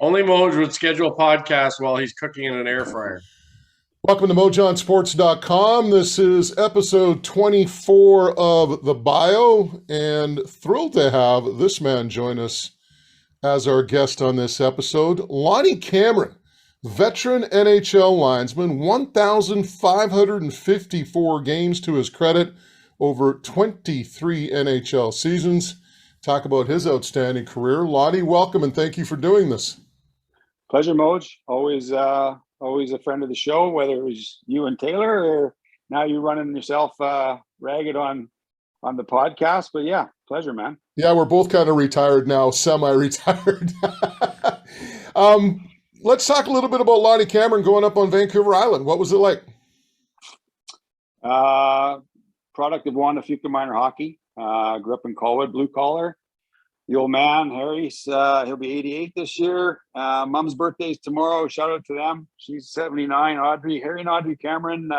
Only Moj would schedule a podcast while he's cooking in an air fryer. Welcome to mojonsports.com. This is episode 24 of The Bio, and thrilled to have this man join us as our guest on this episode, Lonnie Cameron, veteran NHL linesman, 1,554 games to his credit, over 23 NHL seasons. Talk about his outstanding career. Lonnie, welcome and thank you for doing this. Pleasure, Moj. Always a friend of the show, whether it was you and Taylor or now you're running yourself ragged on the podcast. But yeah, pleasure, man. Yeah, we're both kind of retired now, semi-retired. Let's talk a little bit about Lonnie Cameron growing up on Vancouver Island. What was it like? Product of Fuca minor hockey. Grew up in Colwood, blue collar. The old man, Harry's, he'll be 88 this year. Mom's birthday's tomorrow. Shout out to them. She's 79. Harry and Audrey Cameron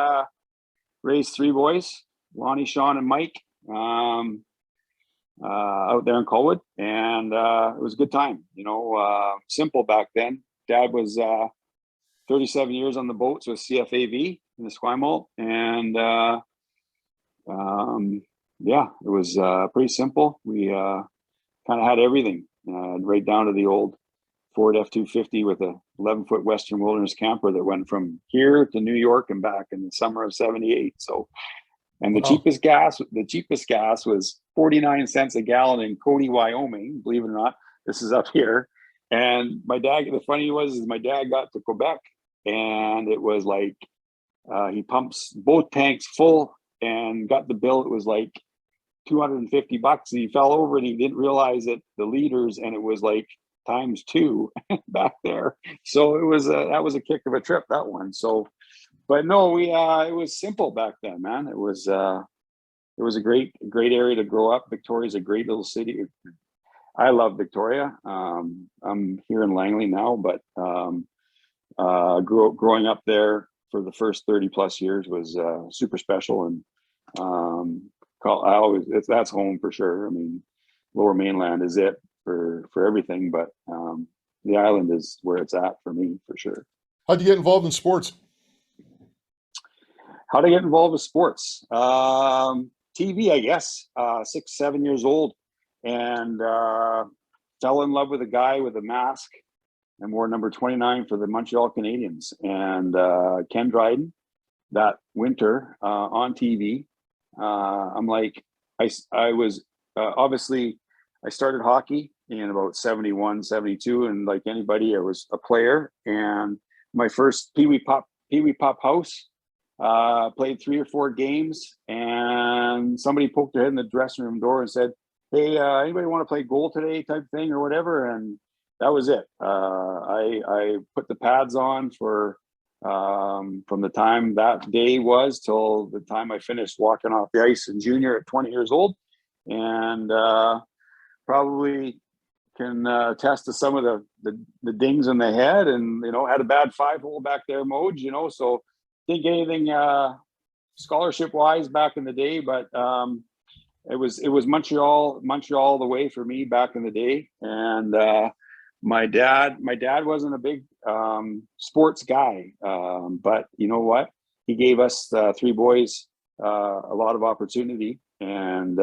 raised three boys, Lonnie, Sean, and Mike, out there in Colwood. And it was a good time, simple back then. Dad was 37 years on the boats with CFAV in the Esquimalt. And it was pretty simple. We kind of had everything, right down to the old Ford F-250 with a 11-foot Western Wilderness camper that went from here to New York and back in the summer of '78. So, and the cheapest gas was 49 cents a gallon in Cody, Wyoming. Believe it or not, this is up here. And my dad, the funny was, is my dad got to Quebec, and it was like he pumps both tanks full and got the bill. It was like $250, and he fell over and he didn't realize that the liters, and it was like ×2 back there. So it was that was a kick of a trip, that one. So, but no, it was simple back then, man. It was a great area to grow up. Victoria's a great little city. I love Victoria. I'm here in Langley now, but growing up there for the first 30 plus years was super special. And that's home for sure. I mean, Lower Mainland is it for everything, but the island is where it's at for me for sure. How'd you get involved in sports? How to get involved with sports? TV, I guess. 6, 7 years old, and fell in love with a guy with a mask and wore number 29 for the Montreal Canadiens, and Ken Dryden that winter on TV. I'm like, I was obviously I started hockey in about 71, 72, and like anybody, I was a player. And my first Pee Wee Pop house, played 3 or 4 games, and somebody poked their head in the dressing room door and said, "Hey, anybody want to play goal today?" type thing or whatever. And that was it. I put the pads on for from the time that day was till the time I finished walking off the ice in junior at 20 years old, and probably can attest to some of the dings in the head, and had a bad 5-hole back there, Moj. So didn't get anything scholarship wise back in the day, but it was Montreal the way for me back in the day. And my dad wasn't a big sports guy, but you know what? He gave us 3 boys a lot of opportunity, and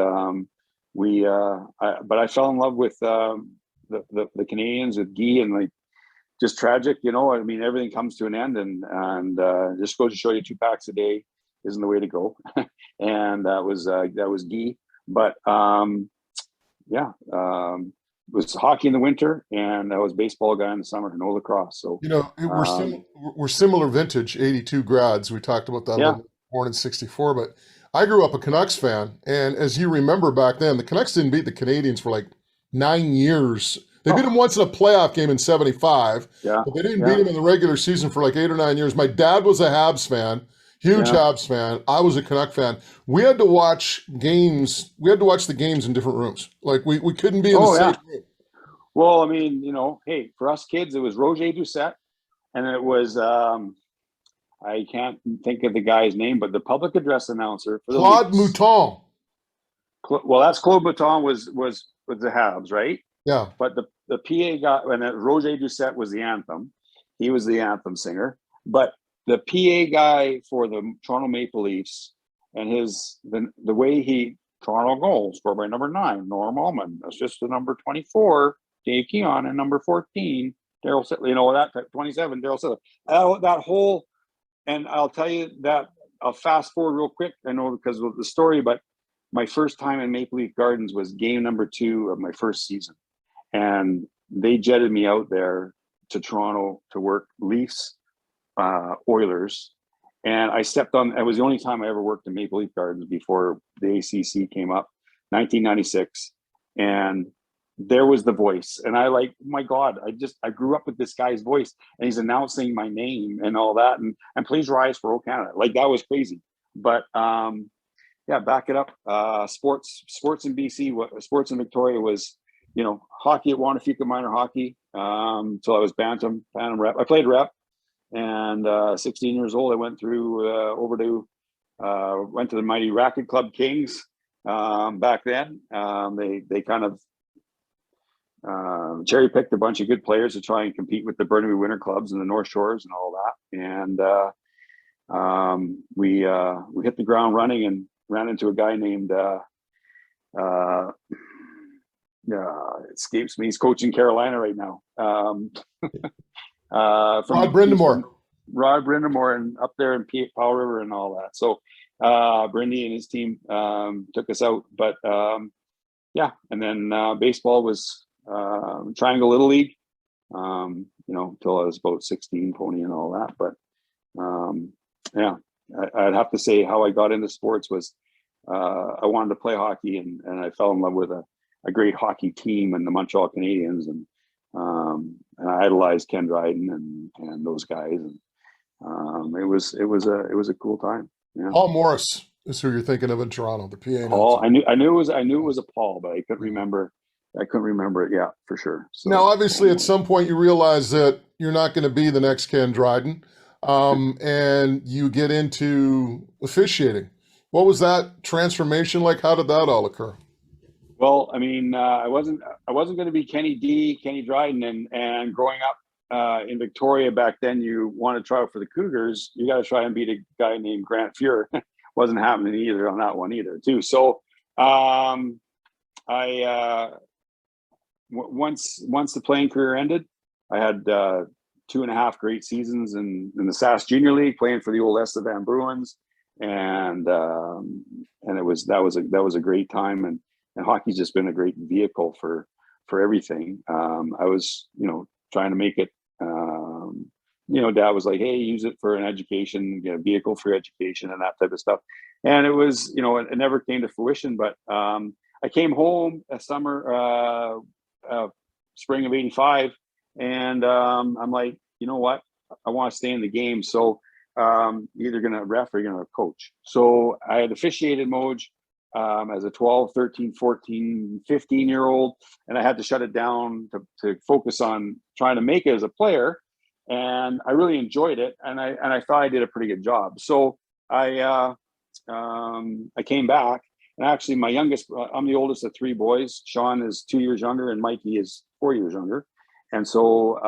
but I fell in love with the Canadians, with Guy, and like just tragic. I mean, everything comes to an end, and just goes to show you 2 packs a day isn't the way to go. And that was Guy, but it was hockey in the winter, and I was baseball guy in the summer, no lacrosse. So we're similar vintage, 82 grads. We talked about that. Yeah. Born in 64, but I grew up a Canucks fan, and as you remember back then, the Canucks didn't beat the Canadians for like 9 years. They beat them once in a playoff game in 75, but they didn't beat them in the regular season for like 8 or 9 years. My dad was a Habs fan, huge Habs fan. I was a Canuck fan. We had to watch games. We had to watch the games in different rooms. Like we couldn't be in the same room. Well, I mean, hey, for us kids, it was Roger Doucette, and it was I can't think of the guy's name, but the public address announcer for the Claude Mouton. Well, that's Claude Mouton was the Habs, right? Yeah. But the PA guy, and Roger Doucette was the anthem. He was the anthem singer. But the PA guy for the Toronto Maple Leafs, and the way he, Toronto goal scored by number 9, Norm Allman. That's just the number 24, Dave Keon, and number 14, Daryl Sittler. You know, that 27, Daryl Sittler. That whole, and I'll tell you that, I'll fast forward real quick. I know because of the story, but my first time in Maple Leaf Gardens was game number 2 of my first season. And they jetted me out there to Toronto to work Leafs, Oilers. And I stepped on, it was the only time I ever worked in Maple Leaf Gardens before the ACC came up, 1996. And there was the voice. And I my God, I grew up with this guy's voice, and he's announcing my name and all that. And please rise for O Canada. Like, that was crazy. But yeah, back it up. Sports in BC, sports in Victoria was, you know, hockey at Wanafika Minor Hockey until I was Bantam rep. I played rep. And 16 years old, I went through went to the mighty Racket Club Kings back then. They kind of cherry picked a bunch of good players to try and compete with the Burnaby Winter Clubs and the North Shores and all that. And we hit the ground running and ran into a guy named it escapes me. He's coaching Carolina right now. Rod Brindamore. Rod Brindamore, and up there in Powell River and all that. So Brindy and his team took us out. But yeah, and then baseball was Triangle Little League, you know, until I was about 16, pony and all that. But yeah, I'd have to say how I got into sports was I wanted to play hockey, and I fell in love with a great hockey team and the Montreal Canadiens, and I idolized Ken Dryden and those guys, and it was a cool time. Yeah. Paul Morris is who you're thinking of in Toronto, the PA. Paul, I knew it was a Paul, but I couldn't remember it. Yeah, for sure. So, now, obviously, at some point you realize that you're not going to be the next Ken Dryden, and you get into officiating. What was that transformation like? How did that all occur? Well, I mean, I wasn't going to be Kenny Dryden, and growing up in Victoria back then, you want to try out for the Cougars, you got to try and beat a guy named Grant Fuhr. Wasn't happening either on that one either, too. So, once the playing career ended, I had 2.5 great seasons in the SAS Junior League, playing for the old Estevan Bruins, and that was a great time, and hockey's just been a great vehicle for everything. I was, you know, trying to make it, you know, Dad was like, hey, use it for an education, get a vehicle for education and that type of stuff. And it was, you know, it never came to fruition, but I came home a summer, spring of '85, and I'm like, you know what? I want to stay in the game. So either going to ref or you're going to coach. So I had officiated Moj as a 12, 13, 14, 15-year-old, and I had to shut it down to focus on trying to make it as a player. And I really enjoyed it, and I thought I did a pretty good job. So I came back, and actually my youngest, I'm the oldest of 3 boys. Sean is 2 years younger, and Mikey is 4 years younger. And so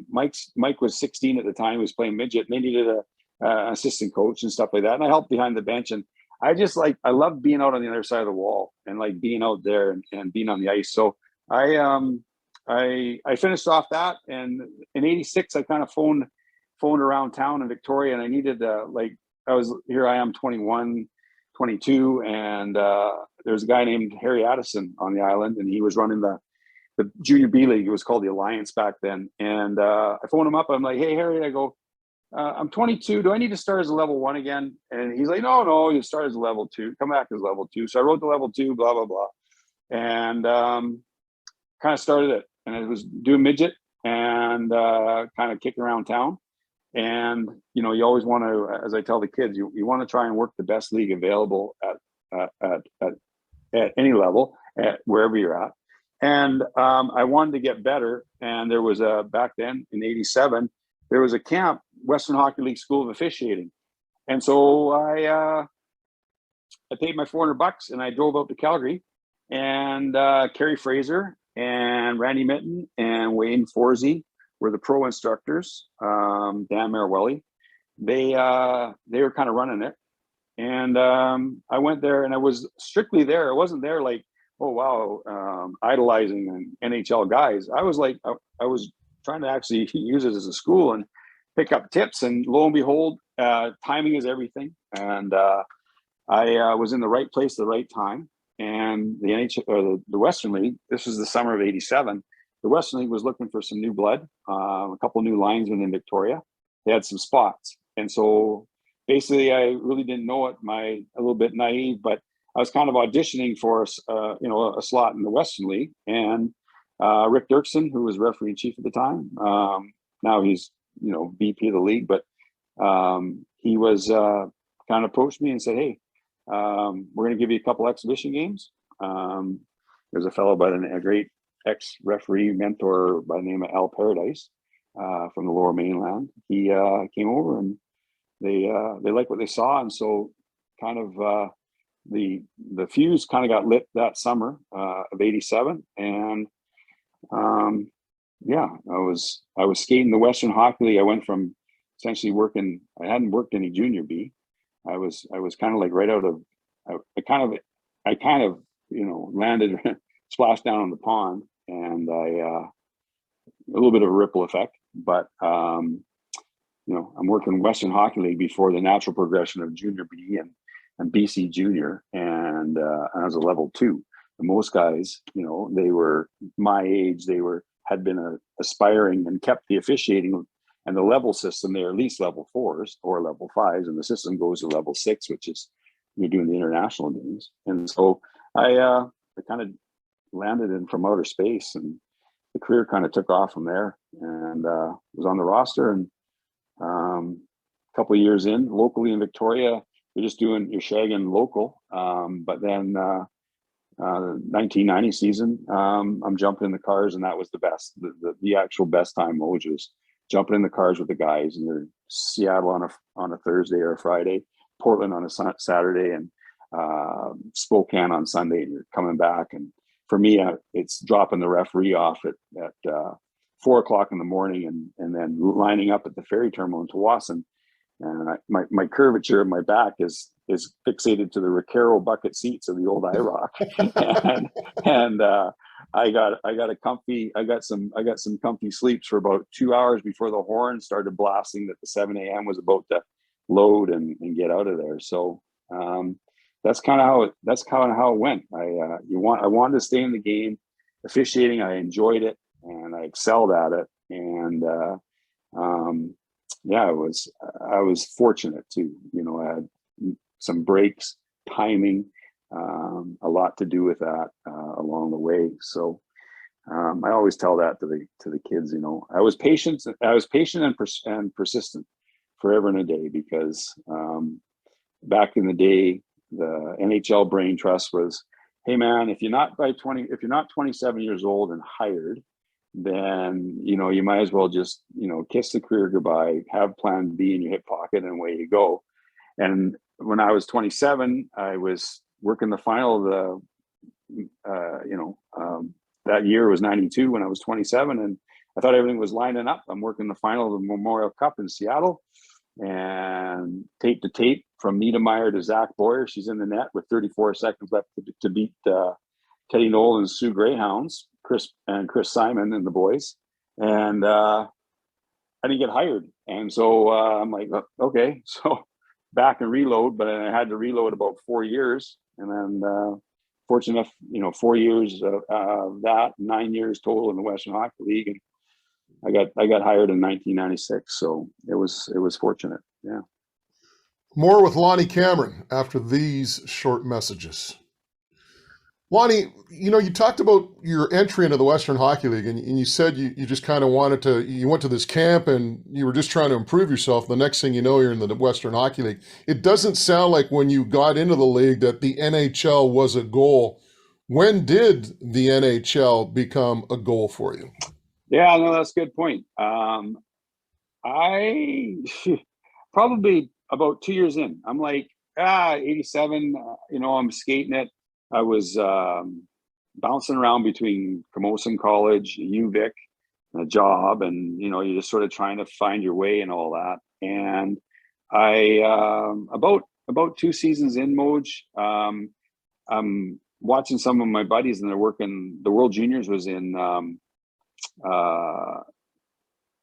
Mike was 16 at the time. He was playing midget, and they needed an assistant coach and stuff like that. And I helped behind the bench, and I love being out on the other side of the wall and like being out there and being on the ice. So I finished off that, and in '86 I kind of phoned around town in Victoria, and I needed here I am 21, 22, and there's a guy named Harry Addison on the island, and he was running the junior B league. It was called the Alliance back then. And I phoned him up. I'm like, hey, Harry, I go, I'm 22. Do I need to start as a level 1 again? And he's like, no, you start as a level 2. Come back as level 2. So I wrote the level 2, blah, blah, blah. And kind of started it. And it was doing midget and kind of kicking around town. And, you know, you always want to, as I tell the kids, you want to try and work the best league available at any level, at wherever you're at. And I wanted to get better. And there was back then in '87, there was a camp, Western Hockey League School of Officiating. And so I paid my $400 and I drove out to Calgary, and Kerry Fraser and Randy Mitten and Wayne Forsey were the pro instructors. Dan Marawelli, they were kind of running it, and I went there, and I was strictly there. I wasn't there like, oh wow, idolizing NHL guys. I was like, I was trying to actually use it as a school and pick up tips, and lo and behold, timing is everything. And I was in the right place at the right time. And the NHL, or the Western League, this was the summer of '87. The Western League was looking for some new blood, a couple new linesmen in Victoria. They had some spots, and so basically, I really didn't know it. A little bit naive, but I was kind of auditioning for a slot in the Western League. And Rick Dirksen, who was referee in chief at the time, now he's VP of the league, but he was kind of approached me and said, "Hey, we're going to give you a couple exhibition games." There's a fellow a great ex-referee mentor by the name of Al Paradise from the Lower Mainland. He came over, and they liked what they saw, and so kind of the fuse kind of got lit that summer of '87, and I was skating the Western Hockey League. I went from essentially working. I hadn't worked any junior B. I was kind of like right out of. I kind of landed, splashed down on the pond, and a little bit of a ripple effect. But I'm working Western Hockey League before the natural progression of junior B and BC junior, and I was a level 2. And most guys, they were my age. They had been aspiring and kept the officiating and the level system. They're at least level 4s or level 5s, and the system goes to level 6, which is you're doing the international games. And so I kind of landed in from outer space, and the career kind of took off from there, and was on the roster. And a couple of years in, locally in Victoria, you're just doing your shagging local. But then 1990 season, I'm jumping in the cars, and that was the best. The actual best time Moj was jumping in the cars with the guys, and you're Seattle on a Thursday or a Friday, Portland on a Saturday, and Spokane on Sunday, and you're coming back. And for me, it's dropping the referee off at 4 o'clock in the morning, and then lining up at the ferry terminal in Tawasin. And my curvature of my back is fixated to the Recaro bucket seats of the old IROC, and I got some comfy sleeps for about 2 hours before the horn started blasting that the 7 a.m. was about to load and get out of there. So that's kind of how it went. I wanted to stay in the game. Officiating, I enjoyed it, and I excelled at it, and I was fortunate too. I had some breaks, timing, a lot to do with that along the way. So I always tell that to the kids. I was patient and persistent forever and a day, because back in the day, the NHL brain trust was, hey man, if you're not 27 years old and hired, then you might as well just kiss the career goodbye, have plan B in your hip pocket, and away you go. And when I was 27, I was working the final of that year was 92 when I was 27, and I thought everything was lining up. I'm working the final of the Memorial Cup in Seattle, and tape to tape from Niedermeyer to Zach Boyer. She's in the net with 34 seconds left to beat Teddy Noel and Sioux Greyhounds, Chris Simon and the boys. And I didn't get hired. And so I'm like, okay, so back and reload. But I had to reload about 4 years. And then fortunate enough, 4 years of that, 9 years total in the Western Hockey League. And I got hired in 1996. So it was fortunate. Yeah. More with Lonnie Cameron after these short messages. Lonnie, you talked about your entry into the Western Hockey League, and you said you just kind of you went to this camp and you were just trying to improve yourself. The next thing you know, you're in the Western Hockey League. It doesn't sound like when you got into the league that the NHL was a goal. When did the NHL become a goal for you? Yeah, no, that's a good point. I probably about 2 years in, I'm like, 87, I'm skating it. I was bouncing around between Camosun College, UVic, and a job, and you're just sort of trying to find your way and all that. And I about 2 seasons in Moj, I'm watching some of my buddies, and they're working. The World Juniors was in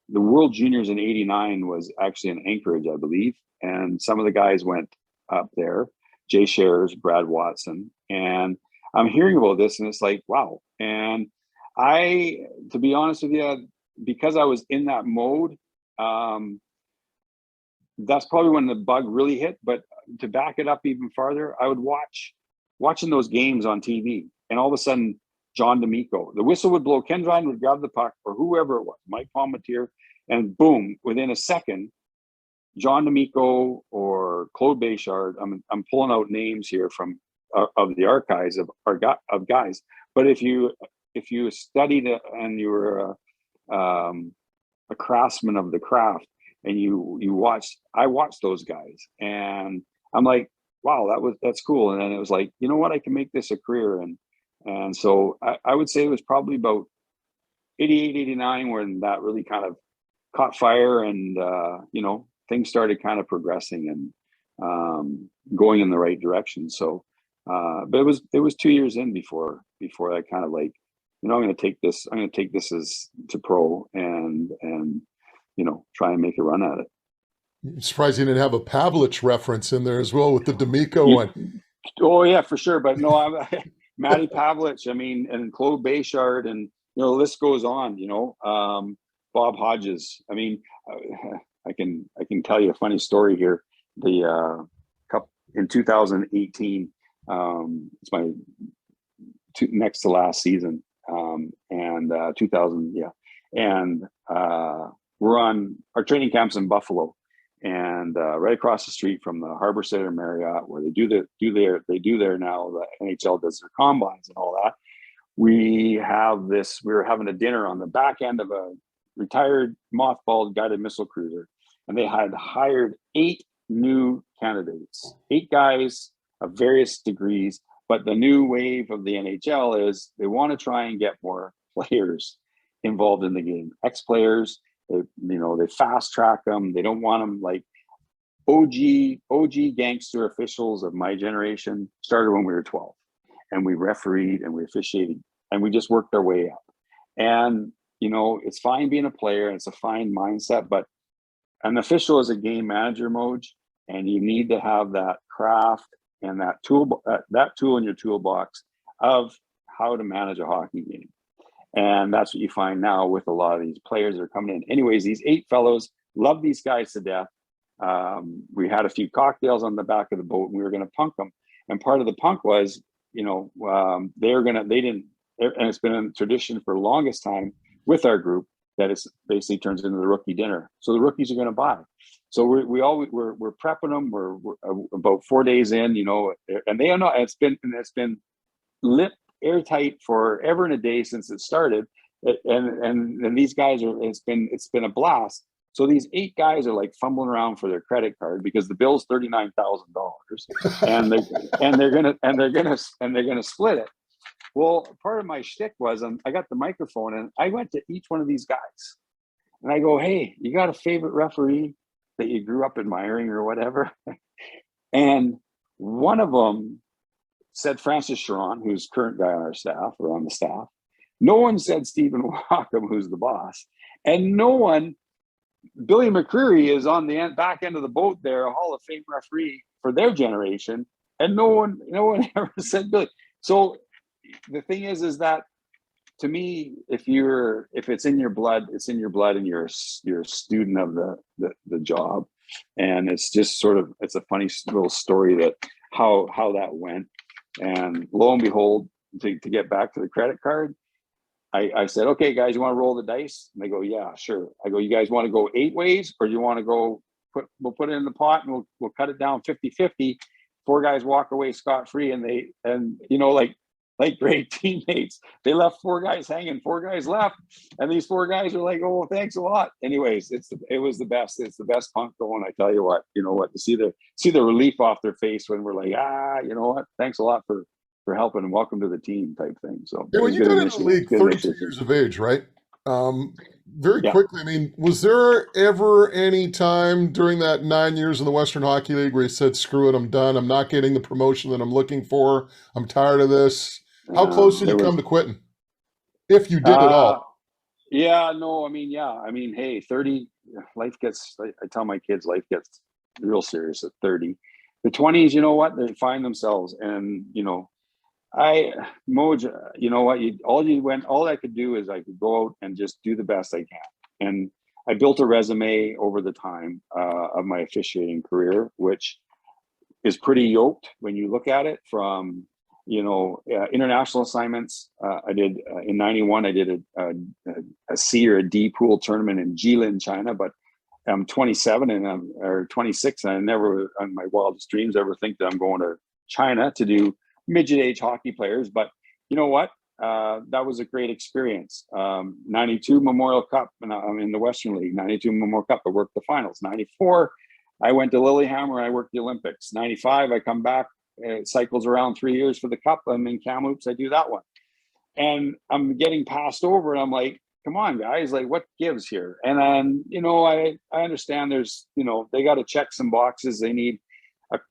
the World Juniors in '89 was actually in Anchorage, I believe, and some of the guys went up there. Jay Shares, Brad Watson, and I'm hearing about this, and it's like, wow. And to be honest with you, because I was in that mode, that's probably when the bug really hit. But to back it up even farther, I would watching those games on TV, and all of a sudden, John D'Amico, the whistle would blow, Ken Dryden would grab the puck, or whoever it was, Mike Palmatier, and boom, within a second, John D'Amico or Claude Béchard. I'm pulling out names here from of the archives of guys. But if you studied it and you were a craftsman of the craft, and I watched those guys, and I'm like, wow, that's cool. And then it was like, you know what, I can make this a career. And so I would say it was probably about 88, 89 when that really kind of caught fire, and things started kind of progressing and going in the right direction. So but it was 2 years in before I kind of like, I'm going to take this as to pro, and try and make a run at it. I'm surprised you didn't have a Pavlich reference in there as well with the D'Amico one. Oh yeah, for sure. But no, I'm Matty Pavlich, and Claude Béchard, and the list goes on. Bob Hodges. I can tell you a funny story here. The cup in 2018. It's my next to last season, and 2000, yeah. And we're on our training camps in Buffalo, and right across the street from the Harbor Center Marriott, where they do their now, the NHL does their combines and all that. We were having a dinner on the back end of a retired mothballed guided missile cruiser, and they had hired 8 new candidates, 8 guys of various degrees. But the new wave of the NHL is they want to try and get more players involved in the game, ex-players. They fast track them. They don't want them like OG gangster officials of my generation started when we were 12, and we refereed and we officiated, and we just worked our way up. And it's fine being a player, and it's a fine mindset, but an official is a game manager, Moj, and you need to have that craft and that tool in your toolbox of how to manage a hockey game. And that's what you find now with a lot of these players that are coming in. Anyways, these 8 fellows love these guys to death. We had a few cocktails on the back of the boat, and we were going to punk them. And part of the punk was, and it's been a tradition for the longest time with our group that it basically turns into the rookie dinner. So the rookies are going to buy. So we're prepping them. We're about 4 days in, and they know it's been lit airtight forever and a day since it started. And these guys it's been a blast. So these 8 guys are like fumbling around for their credit card because the bill's $39,000, and they're gonna split it. Well, part of my shtick was I got the microphone, and I went to each one of these guys, and I go, "Hey, you got a favorite referee that you grew up admiring or whatever?" And one of them said Francis Sharon, who's current guy on our staff or on the staff. No one said Stephen Wackham, who's the boss, and no one. Billy McCreary is on the back end of the boat there, a Hall of Fame referee for their generation, and no one ever said Billy. So the thing is that to me, if it's in your blood, it's in your blood, and you're a student of the job. And it's just it's a funny little story that how that went. And lo and behold, to get back to the credit card, I said, "Okay, guys, you want to roll the dice?" And they go, "Yeah, sure." I go, "You guys want to go 8 ways, or do you want to go we'll put it in the pot, and we'll cut it down 50-50. 4 guys walk away scot-free, and like great teammates. They left 4 guys hanging, 4 guys left, and these 4 guys are like, "Oh, thanks a lot." Anyways, it was the best. It's the best punk going. I tell you what, to see the relief off their face when we're like, you know what? Thanks a lot for helping and welcome to the team type thing. So Yeah, it when was you good got into the initiative. league, Good 32 initiative. years of age, right? Very Yeah. quickly, I mean, was there ever any time during that 9 years in the Western Hockey League where you said, screw it, I'm done. I'm not getting the promotion that I'm looking for. I'm tired of this. How close did you come to quitting? If you did at all. Yeah, no, I mean, hey, 30, life gets, I tell my kids, life gets real serious at 30. The 20s, you know what? They find themselves. And, you know, Moj, you know what? All I could do is I could go out and just do the best I can. And I built a resume over the time of my officiating career, which is pretty yoked when you look at it from, you know, international assignments. I did in '91. I did a C or a D pool tournament in Jilin, China. But I'm 27 or 26, and I never, on my wildest dreams, ever think that I'm going to China to do midget age hockey players. But you know what? That was a great experience. 92 Memorial Cup, and I'm in the Western League. 92 Memorial Cup, I worked the finals. 94, I went to Lillehammer and I worked the Olympics. 95, I come back. It cycles around 3 years for the cup. I'm in Kamloops. I do that one, and I'm getting passed over. And I'm like, come on, guys, like what gives here? And then, you know, I understand there's, you know, they got to check some boxes. They need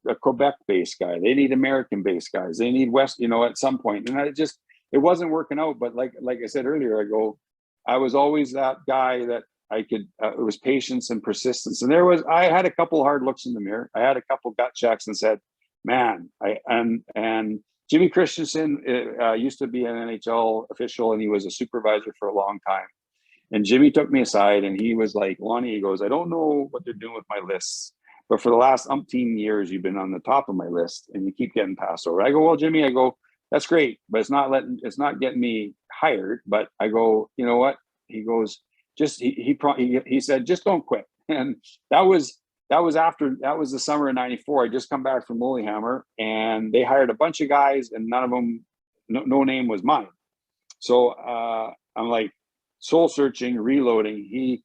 a Quebec-based guy. They need American-based guys. They need West, you know, at some point. And it wasn't working out. But like I said earlier, I was always that guy that I could, it was patience and persistence. And I had a couple hard looks in the mirror. I had a couple gut checks and said, man, and Jimmy Christensen used to be an NHL official, and he was a supervisor for a long time. And Jimmy took me aside and he was like, Lonnie, he goes, I don't know what they're doing with my lists, but for the last umpteen years, you've been on the top of my list and you keep getting passed over. I go, well, Jimmy, that's great, but it's not getting me hired. But I go, you know what? He goes, he said, just don't quit. And that was the summer of '94. I just come back from Lillehammer, and they hired a bunch of guys, and none of them, no name was mine. So I'm like soul searching, reloading. He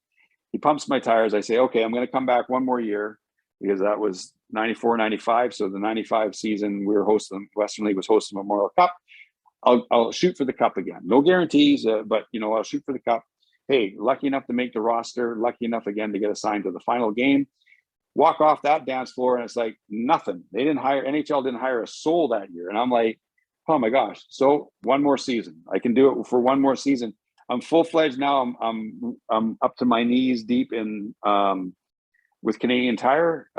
pumps my tires. I say, okay, I'm going to come back one more year, because that was 94, 95. So the 95 season, we were hosting, Western League was hosting Memorial Cup. I'll shoot for the cup again. No guarantees, but you know, I'll shoot for the cup. Hey, lucky enough to make the roster, lucky enough again to get assigned to the final game. Walk off that dance floor and it's like nothing. NHL didn't hire a soul that year. And I'm like, oh my gosh. So one more season. I can do it for one more season. I'm full-fledged now. I'm up to my knees deep in with Canadian Tire,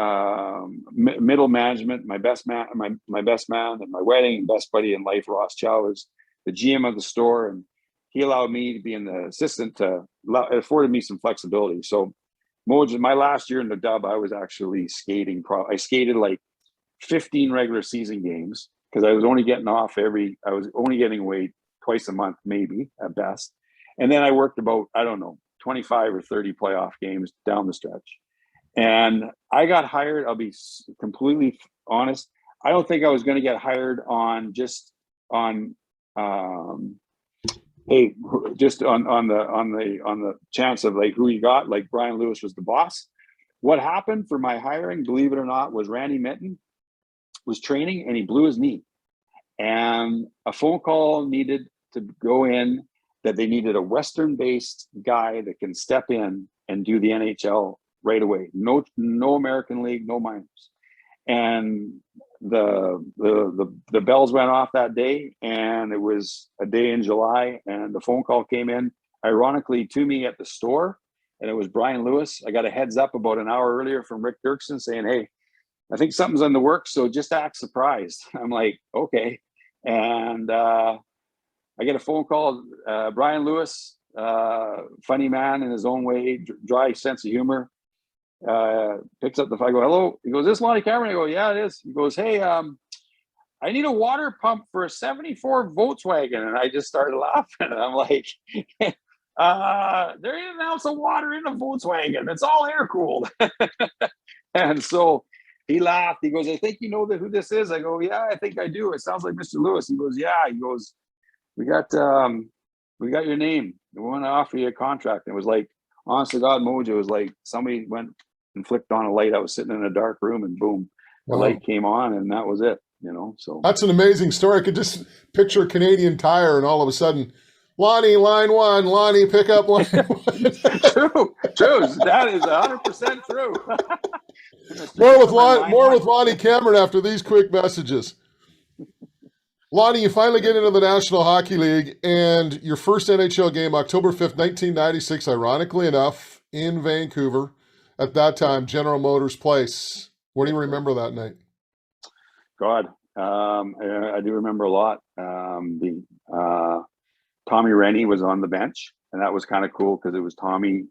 middle management. My best man and my wedding, best buddy in life, Ross Chow, is the GM of the store, and he allowed me to be an assistant it afforded me some flexibility. So Moj, my last year in the dub, I was actually skating. I skated like 15 regular season games because I was only getting away twice a month, maybe at best. And then I worked about, 25 or 30 playoff games down the stretch. And I got hired. I'll be completely honest. I don't think I was going to get hired on the chance of like who you got, like Brian Lewis was the boss. What happened for my hiring, believe it or not, was Randy Minton was training and he blew his knee. And a phone call needed to go in that they needed a Western-based guy that can step in and do the NHL right away. No American League, no minors. And the bells went off that day, and it was a day in July, and the phone call came in, ironically, to me at the store, and it was Brian Lewis. I got a heads up about an hour earlier from Rick Dirksen saying, hey, I think something's in the works, so just act surprised. I'm like, okay. And I get a phone call, Brian Lewis, funny man in his own way, dry sense of humor, picks up the phone. I go, hello. He goes, this Lonnie Cameron? I go, yeah, it is. He goes, hey, I need a water pump for a 74 Volkswagen. And I just started laughing. And I'm like, they're in and out of water in a Volkswagen. It's all air cooled. And so he laughed. He goes, I think you know who this is. I go, yeah, I think I do. It sounds like Mr. Lewis. He goes, yeah. He goes, we got your name. We want to offer you a contract. And it was like, honest to God, Moj, it was like somebody went and flicked on a light. I was sitting in a dark room and boom, the light came on and that was it. So That's an amazing story. I could just picture Canadian Tire and all of a sudden, Lonnie, line one, Lonnie, pick up line one. true. That is 100% true. Mr. More with Cameron, line more one. with Lonnie Cameron after these quick messages. Lonnie, you finally get into the National Hockey League, and your first NHL game, October 5th, 1996, ironically enough, in Vancouver. At that time, General Motors Place. What do you remember that night? God, I do remember a lot. Tommy Rennie was on the bench, and that was kind of cool because it was Tommy.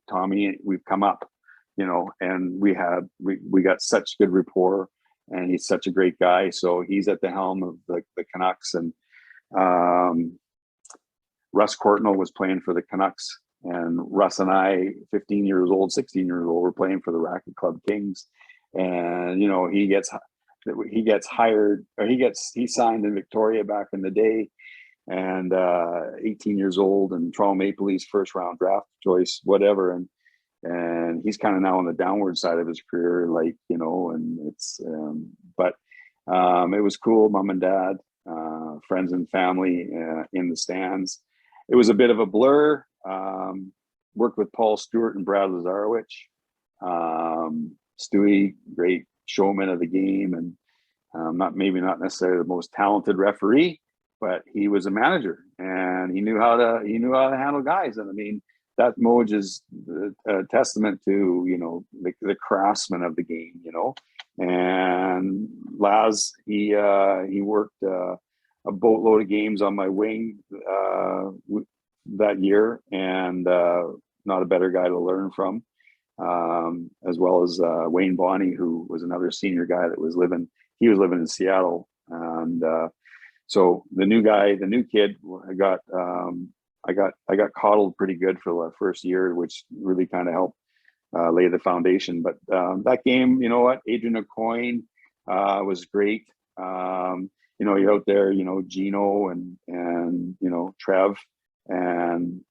We've come up, and we got such good rapport, and he's such a great guy. So he's at the helm of the Canucks, and Russ Courtnall was playing for the Canucks, and Russ and I, 15 years old, 16 years old, were playing for the Racket Club Kings, and he gets hired, or he signed in Victoria back in the day, and 18 years old, and Toronto Maple Leafs first round draft choice, whatever, and he's kind of now on the downward side of his career, and it's but it was cool. Mom and dad, friends and family in the stands. It was a bit of a blur. Worked with Paul Stewart and Brad Lazarowicz. Stewie, great showman of the game, and not necessarily the most talented referee, but he was a manager, and he knew how to handle guys. And I mean, that Moj is a testament to the craftsman of the game. And Laz, he worked a boatload of games on my wing that year, and not a better guy to learn from, as well as Wayne Bonney, who was another senior guy that was living in Seattle. And so the new kid, I got coddled pretty good for the first year, which really kind of helped lay the foundation. But that game, you know what, Adrian Aucoin was great. You're out there, Gino and Trev, and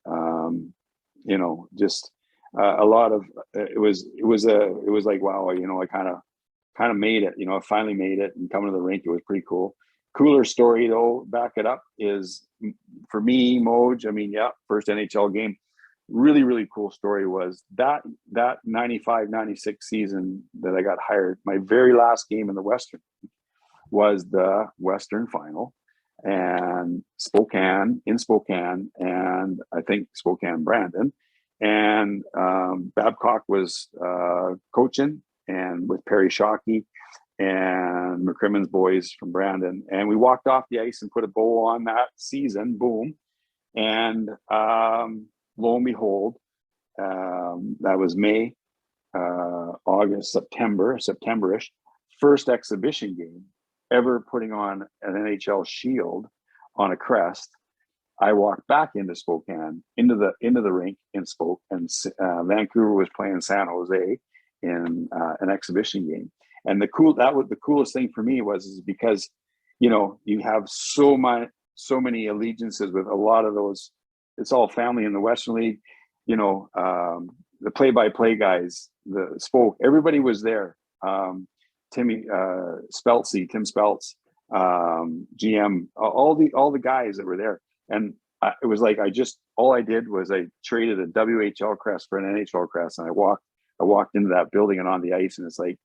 just a lot of it was like, wow, I kind of made it. I finally made it, and coming to the rink, it was pretty cool. Cooler story though, back it up, is for me, Moj, first NHL game. Really, really cool story was that 95-96 season that I got hired. My very last game in the Western was the Western final, and Spokane, and I think Spokane Brandon, and Babcock was coaching, and with Perry Shockey and McCrimmon's boys from Brandon, and we walked off the ice and put a bow on that season. Boom, and lo and behold, that was May, August, September-ish. First exhibition game ever putting on an NHL shield on a crest. I walked back into Spokane, into the rink in Spoke, and Vancouver was playing San Jose in an exhibition game. And the coolest thing for me was because you have so many allegiances with a lot of those. It's all family in the Western League. The play-by-play guys, the Spoke, everybody was there. Tim Speltz, GM, all the guys that were there. And it was like all I did was I traded a WHL crest for an NHL crest, and I walked into that building and on the ice, and it's like,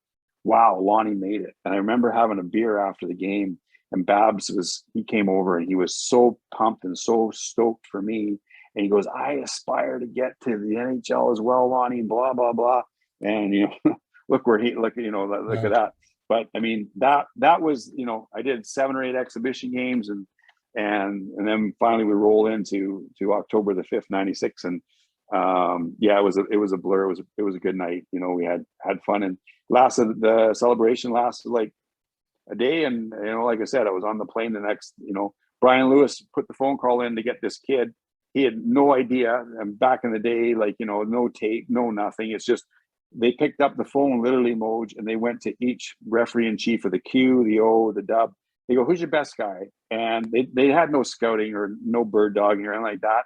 wow, Lonnie made it. And I remember having a beer after the game, and Babs he came over, and he was so pumped and so stoked for me. And he goes, I aspire to get to the NHL as well, Lonnie, blah, blah, blah. And, look at that. But I mean, that was, I did 7 or 8 exhibition games, and then finally we roll into October the 5th, 96. And it was a blur. It was a good night. We had fun, and the celebration lasted like a day. And, like I said, I was on the plane the next, Brian Lewis put the phone call in to get this kid. He had no idea. And back in the day, no tape, no nothing. It's just, they picked up the phone, literally, Moj, and they went to each referee in chief of the Q, the O, the dub. They go, who's your best guy? And they had no scouting or no bird dogging or anything like that.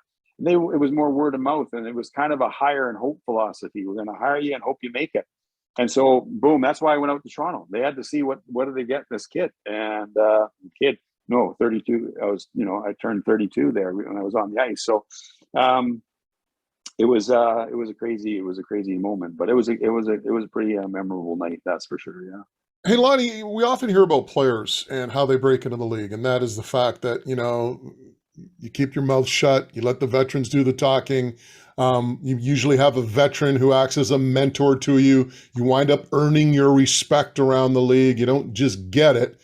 It was more word of mouth, and it was kind of a hire and hope philosophy. We're going to hire you and hope you make it. And so, boom, that's why I went out to Toronto. They had to see what did they get this kid, and 32. I turned 32 there when I was on the ice. So, it was a crazy moment, but it was a pretty memorable night, that's for sure. Yeah. Hey, Lonnie, we often hear about players and how they break into the league, and that is the fact that, you keep your mouth shut, you let the veterans do the talking. You usually have a veteran who acts as a mentor to you. You wind up earning your respect around the league. You don't just get it.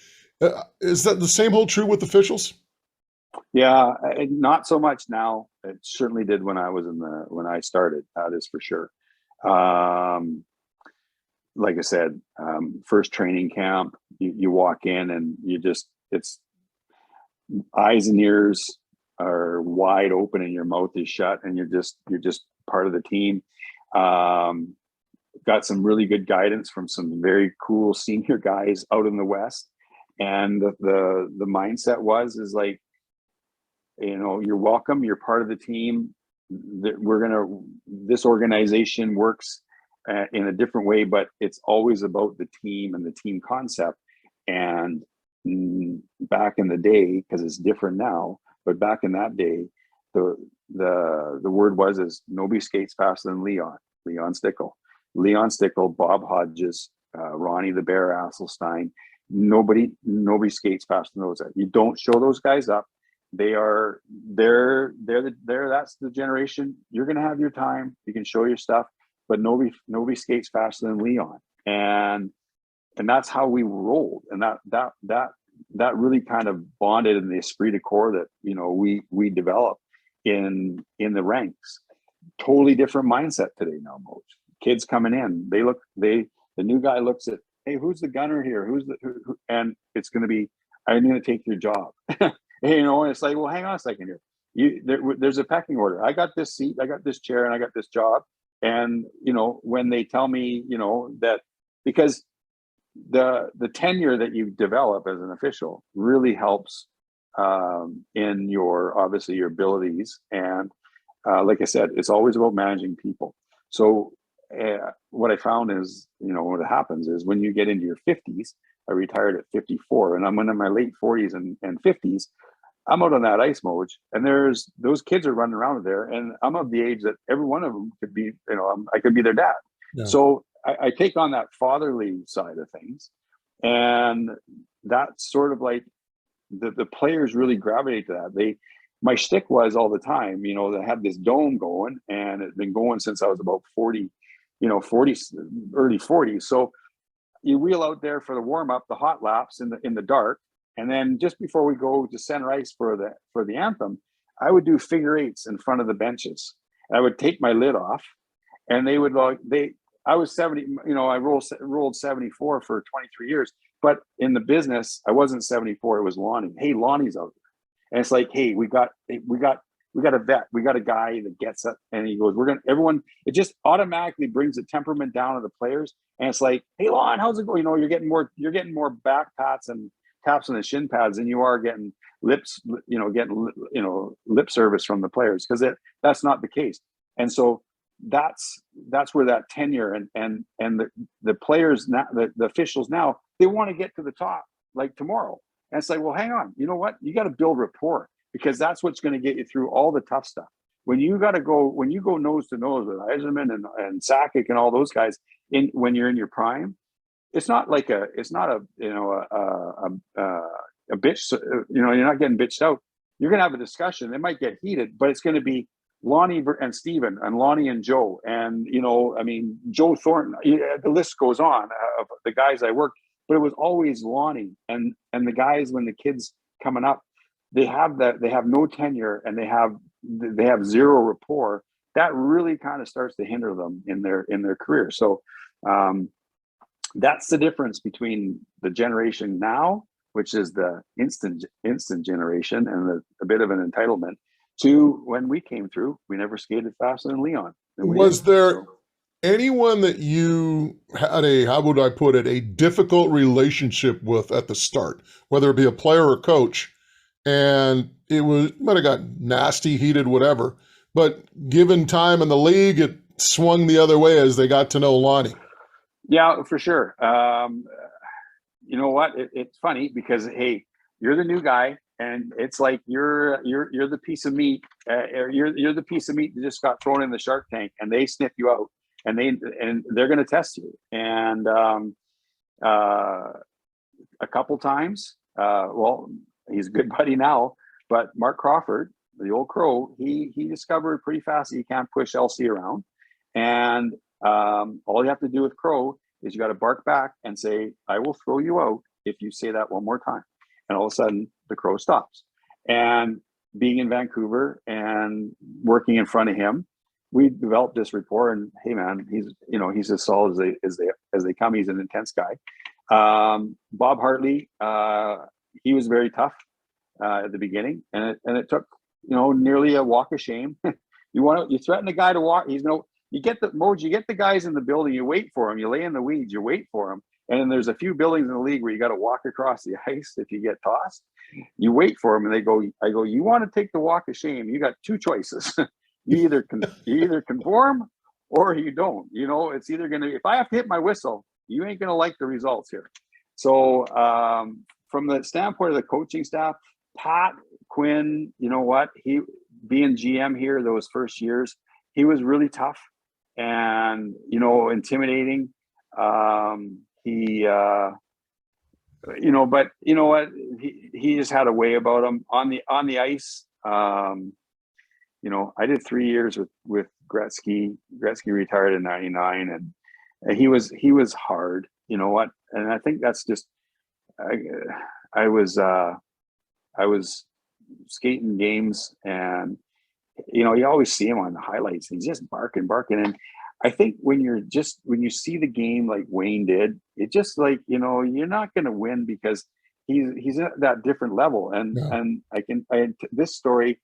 Is that the same hold true with officials? Yeah, not so much now. It certainly did when I started. That is for sure. Like I said, first training camp, you walk in and it's eyes and ears are wide open and your mouth is shut, and you're just part of the team. Got some really good guidance from some very cool senior guys out in the West, and the mindset is like, you're welcome. You're part of the team. This organization works in a different way, but it's always about the team and the team concept. And back in the day, because it's different now, but back in that day, the word is nobody skates faster than Leon Stickle, Bob Hodges, Ronnie the Bear Asselstein. Nobody skates faster than those guys. You don't show those guys up. They're that's the generation. You're gonna have your time. You can show your stuff, but nobody skates faster than Leon. And that's how we rolled. And that really kind of bonded in the esprit de corps that we developed in the ranks. Totally different mindset today now, Moj. Kids coming in, the new guy looks at, hey, who's the gunner here? Who, and it's going to be, I'm going to take your job. And it's like, well, hang on a second here. There's a pecking order. I got this seat, I got this chair, and I got this job. And, when they tell me, that, because the tenure that you develop as an official really helps in obviously your abilities. And like I said, it's always about managing people. So what I found is, what happens is when you get into your 50s, I retired at 54, and I'm in my late 40s and 50s. I'm out on that ice, Moj, and those kids are running around there, and I'm of the age that every one of them could be, I could be their dad. Yeah. So I take on that fatherly side of things, and that's sort of like the players really gravitate to that. My shtick was all the time, they had this dome going, and it's been going since I was about 40, early 40s. So you wheel out there for the warm up, the hot laps in the dark. And then just before we go to center ice for the anthem, I would do figure eights in front of the benches. I would take my lid off, and I was 70, I rolled 74 for 23 years, but in the business, I wasn't 74. It was Lonnie. Hey, Lonnie's out there. And it's like, hey, we got a vet. We got a guy that gets it. And he goes, it just automatically brings the temperament down to the players. And it's like, hey, Lon, how's it going? You're getting more back pats and taps on the shin pads than you are getting lip service from the players, because that's not the case. And so that's where that tenure and the players now, the officials now, they want to get to the top like tomorrow. And it's like, well, hang on, you know what? You got to build rapport, because that's what's going to get you through all the tough stuff. When you go nose to nose with Eisenman and Sakic and all those guys when you're in your prime, it's not a bitch. You're not getting bitched out. You're going to have a discussion. It might get heated, but it's going to be Lonnie and Steven and Lonnie and Joe. And, Joe Thornton, the list goes on of the guys I worked, but it was always Lonnie and the guys. When the kids coming up, they have no tenure, and they have zero rapport. That really kind of starts to hinder them in their career. So, that's the difference between the generation now, which is the instant generation and a bit of an entitlement, to when we came through. We never skated faster than Leon. Was there anyone that you had a difficult relationship with at the start, whether it be a player or coach, and might have got nasty, heated, whatever, but given time in the league, it swung the other way as they got to know Lonnie? Yeah, for sure. You know what? It's funny because, hey, you're the new guy, and it's like you're the piece of meat. You're the piece of meat that just got thrown in the shark tank, and they sniff you out, and they're going to test you. And a couple times, well, he's a good buddy now, but Mark Crawford, the old Crow, he discovered pretty fast that you can't push LC around, and all you have to do with Crow is you got to bark back and say, "I will throw you out if you say that one more time." And all of a sudden, the Crow stops. And being in Vancouver and working in front of him, we developed this rapport. And hey, man, he's as solid as they come. He's an intense guy. Bob Hartley, he was very tough at the beginning, and it took nearly a walk of shame. You threaten the guy to walk. You get the guys in the building. You wait for them. You lay in the weeds. You wait for them. And then there's a few buildings in the league where you got to walk across the ice if you get tossed. You wait for them, and I go, you want to take the walk of shame? You got two choices. you either conform or you don't. It's either gonna. If I have to hit my whistle, you ain't gonna like the results here. So from the standpoint of the coaching staff, Pat Quinn, you know what? He being GM here those first years, he was really tough and intimidating. But you know what? He just had a way about him on the ice. I did 3 years with Gretzky. Gretzky retired in '99, and he was hard. You know what? And I think that's just I was skating games, and you always see him on the highlights. He's just barking, and I think when you see the game like Wayne did, it just like you're not going to win because he's at that different level. And this story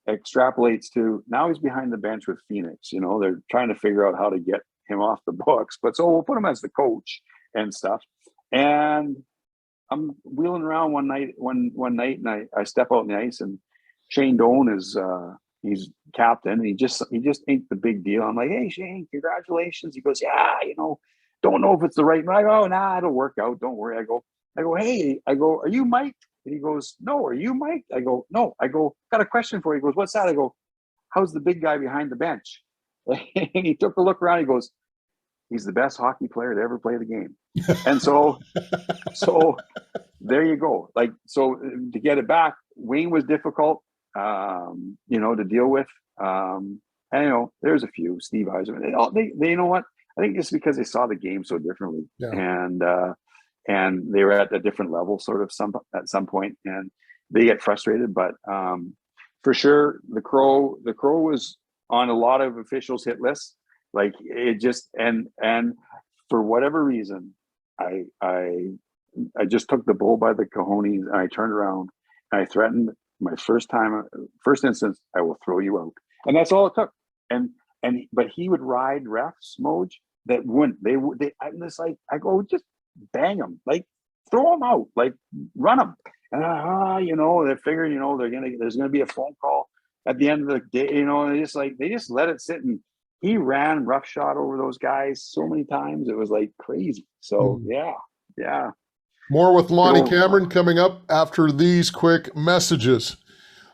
extrapolates to now he's behind the bench with Phoenix. They're trying to figure out how to get him off the books, but so we'll put him as the coach and stuff. And I'm wheeling around one night, and I step out on the ice, and Shane Doan is he's captain. And he just ain't the big deal. I'm like, "Hey Shane, congratulations." He goes, "Yeah, don't know if it's the right." I go, "Oh, nah, it'll work out. Don't worry." I go, "Hey," "Are you Mike?" And he goes, "No, are you Mike?" I go, "No." I go, "Got a question for you." He goes, "What's that?" I go, "How's the big guy behind the bench?" And he took a look around. He goes, "He's the best hockey player to ever play the game." And so there you go. Like, so to get it back, Wayne was difficult, to deal with. And there's a few Steve Eiserman. They you know what? I think it's because they saw the game so differently, and they were at a different level, sort of at some point, and they get frustrated. But for sure, the Crow was on a lot of officials' hit lists. Like it just and for whatever reason, I just took the bull by the cojones, and I turned around and I threatened my first instance, "I will throw you out." And that's all it took. But he would ride refs, Moj, that wouldn't. I'm just like, I go, just bang them, like throw them out, like run them. And they're figuring, there's gonna be a phone call at the end of the day, and they just let it sit. And he ran roughshod over those guys so many times, it was like crazy. So yeah. More with Lonnie Cameron coming up after these quick messages.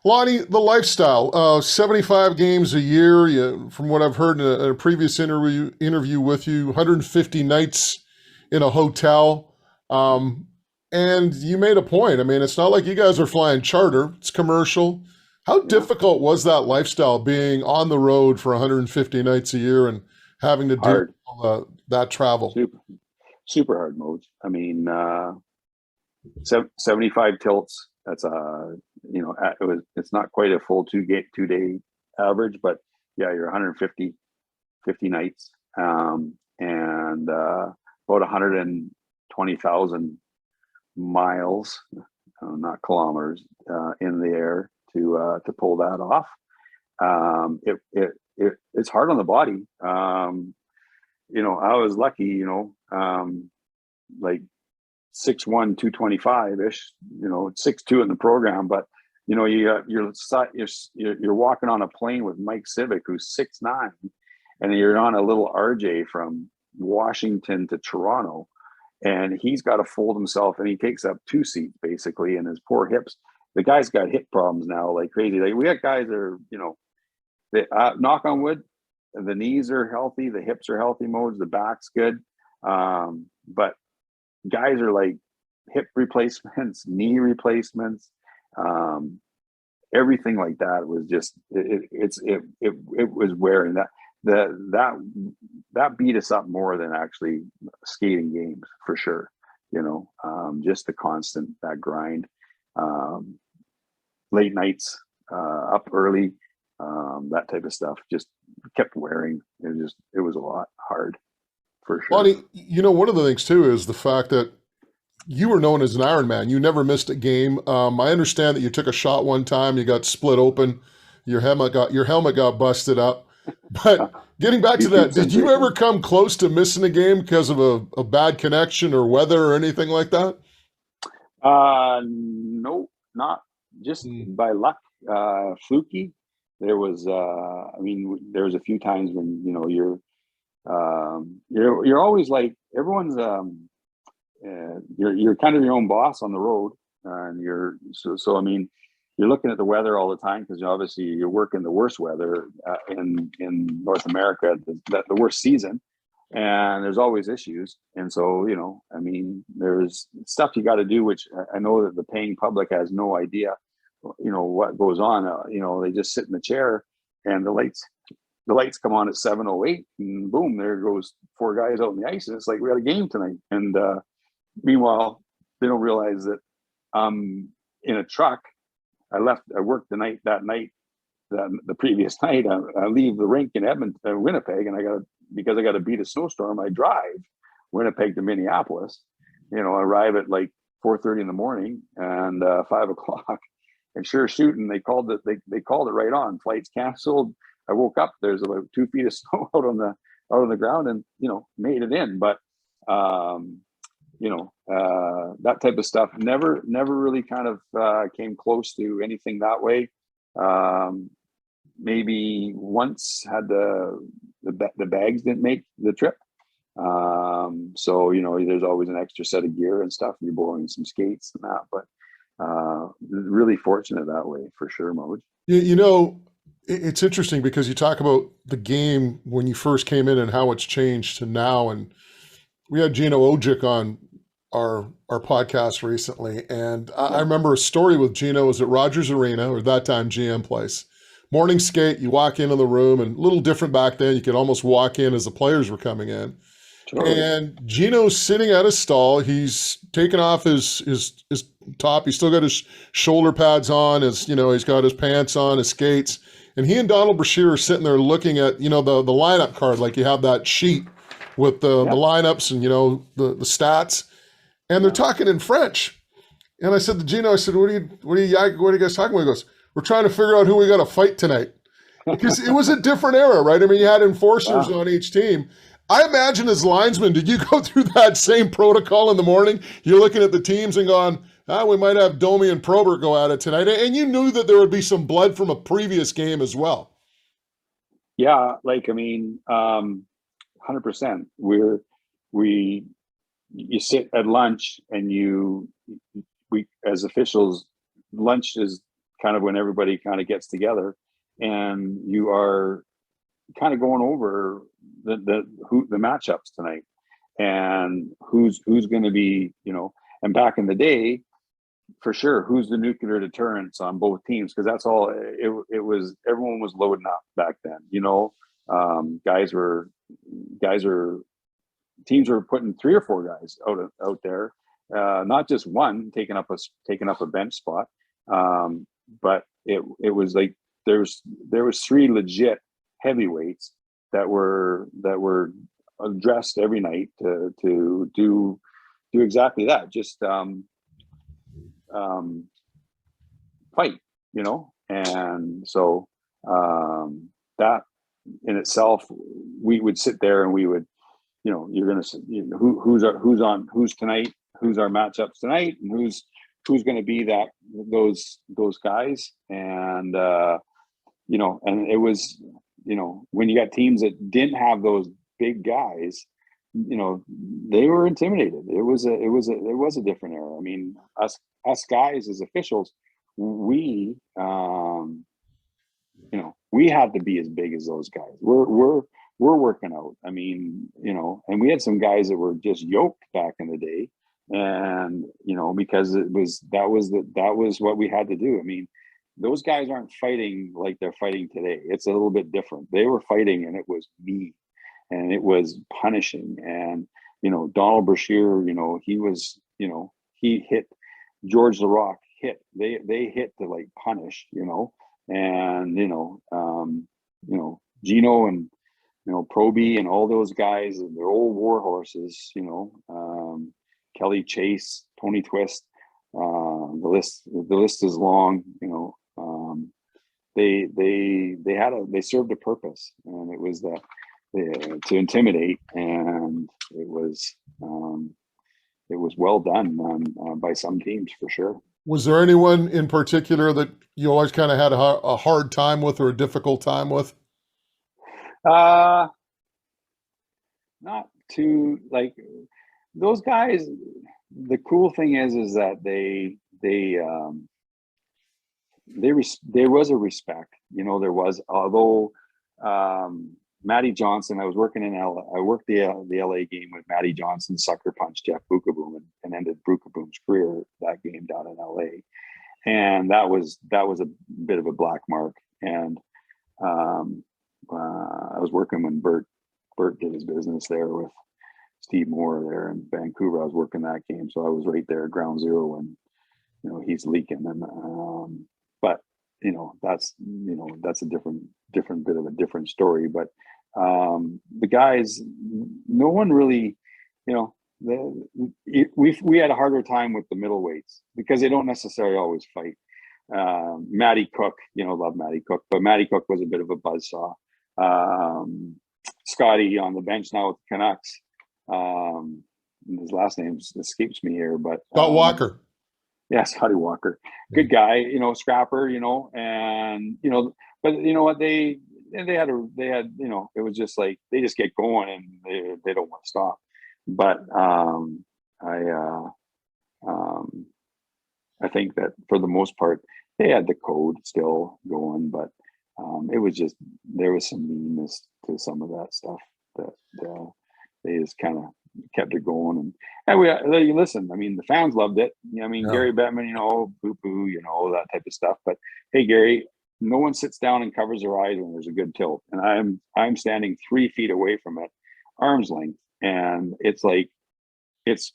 Lonnie, the lifestyle, 75 games a year. From what I've heard in a previous interview with you, 150 nights in a hotel. And you made a point. I mean, it's not like you guys are flying charter. It's commercial. How difficult was that lifestyle, being on the road for 150 nights a year and having to do all that travel? Super hard, Moj. I mean, 75 tilts. That's it's not quite a full 2-day average, but yeah, you're 150 nights, and about 120,000 miles, not kilometers, in the air to pull that off. It's hard on the body. I was lucky, like 6'1", 225 ish, 6'2" in the program, but you're walking on a plane with Mike Civic, who's 6'9", and you're on a little RJ from Washington to Toronto, and he's got to fold himself, and he takes up 2 seats basically, and his poor hips. The guy's got hip problems now like crazy. Like, we got guys that are, they, knock on wood, the knees are healthy, the hips are healthy, Moj, the back's good. But guys are like hip replacements, knee replacements, everything like that was just, it was wearing that beat us up more than actually skating games, for sure. Just the constant, that grind, late nights, up early, that type of stuff just kept wearing. It was a lot hard, for sure. Lonnie, one of the things too is the fact that you were known as an Iron Man. You never missed a game. I understand that you took a shot one time, you got split open, your helmet got busted up. But getting back to that, did you ever come close to missing a game because of a bad connection or weather or anything like that? No, not just by luck, fluky. There was, there was a few times when, you're always like, everyone's, you're kind of your own boss on the road, and you're looking at the weather all the time, because obviously you're working the worst weather in North America, the worst season, and there's always issues. And so, there's stuff you got to do, which I know that the paying public has no idea, what goes on. They just sit in the chair, and the lights come on at 7:08, and boom, there goes 4 guys out on the ice, and it's like, we got a game tonight. And meanwhile, they don't realize that I'm in a truck. I worked the previous night. I leave the rink in Winnipeg, and because I got to beat a snowstorm, I drive Winnipeg to Minneapolis. Arrive at like 4:30 in the morning, and 5 o'clock, and sure shooting, they called it. They called it right on. Flights canceled. I woke up. There's about 2 feet of snow out on the ground, and made it in. But that type of stuff never really kind of came close to anything that way. Maybe once had the bags didn't make the trip. So there's always an extra set of gear and stuff. You're borrowing some skates and that, but really fortunate that way, for sure, Moj. It's interesting because you talk about the game when you first came in and how it's changed to now. And we had Gino Ojic on our podcast recently, and I remember a story with Gino. Was at Rogers Arena, or that time GM Place. Morning skate, you walk into the room, and a little different back then. You could almost walk in as the players were coming in. Totally. And Gino's sitting at his stall. He's taken off his top. He's still got his shoulder pads on. He's got his pants on, his skates. And he and Donald Brashear are sitting there looking at, the lineup card, like you have that sheet with the lineups and, the stats. And they're talking in French. And I said to Gino, I said, what are you guys talking about? He goes, we're trying to figure out who we got to fight tonight. Because it was a different era, right? I mean, you had enforcers on each team. I imagine as linesmen, did you go through that same protocol in the morning? You're looking at the teams and going, we might have Domi and Probert go at it tonight. And you knew that there would be some blood from a previous game as well. Yeah, 100%. You sit at lunch, and we as officials, lunch is kind of when everybody kind of gets together, and you are kind of going over the matchups tonight, and who's going to be, and back in the day, for sure, who's the nuclear deterrence on both teams, because that's all it was. Everyone was loading up back then. Teams were putting 3 or 4 guys out there, not just one taking up a bench spot, but it was like there was 3 legit heavyweights that were dressed every night to do exactly that, just fight, and so that in itself, we would sit there and we would, you're gonna, who's tonight, who's our matchups tonight, and who's going to be those guys, and and it was, when you got teams that didn't have those big guys, they were intimidated. It was a different era. I mean, us guys as officials, we we had to be as big as those guys. We're working out. I mean, and we had some guys that were just yoked back in the day, and because that was what we had to do. I mean, those guys aren't fighting like they're fighting today. It's a little bit different. They were fighting, and it was mean, and it was punishing. And Donald Brashear, he was, he hit George the Rock hit. They hit to like punish, and Gino and Proby and all those guys, and they're old war horses, Kelly Chase, Tony Twist, the list is long. They served a purpose, and it was to intimidate, and it was well done by some teams for sure. Was there anyone in particular that you always kind of had a hard time with or a difficult time with? Not too, like, those guys. The cool thing is that there was a respect. There was, although Matty Johnson, I was working in LA. I worked the LA game with Matty Johnson, sucker punch Jeff Bukaboom, and ended Bukaboom's career that game down in LA. And that was a bit of a black mark. And I was working when Bert did his business there with Steve Moore there in Vancouver. I was working that game, so I was right there at ground zero when he's leaking. And but that's a different bit of a different story. But the guys, no one really, we had a harder time with the middleweights because they don't necessarily always fight. Matty Cook, love Matty Cook, but Matty Cook was a bit of a buzzsaw. Scotty on the bench now with the Canucks. His last name escapes me here, but Scott Walker. Yeah, Scotty Walker, good guy, scrapper, and but what they had, it was just like they just get going and they don't want to stop. But I think that for the most part they had the code still going, but it was just, there was some meanness to some of that stuff that they just kind of kept it going. And we listen. I mean, the fans loved it. I mean, yeah. Gary Bettman, boo boo, that type of stuff. But hey, Gary, no one sits down and covers their eyes when there's a good tilt, and I'm standing 3 feet away from it, arm's length, and it's like it's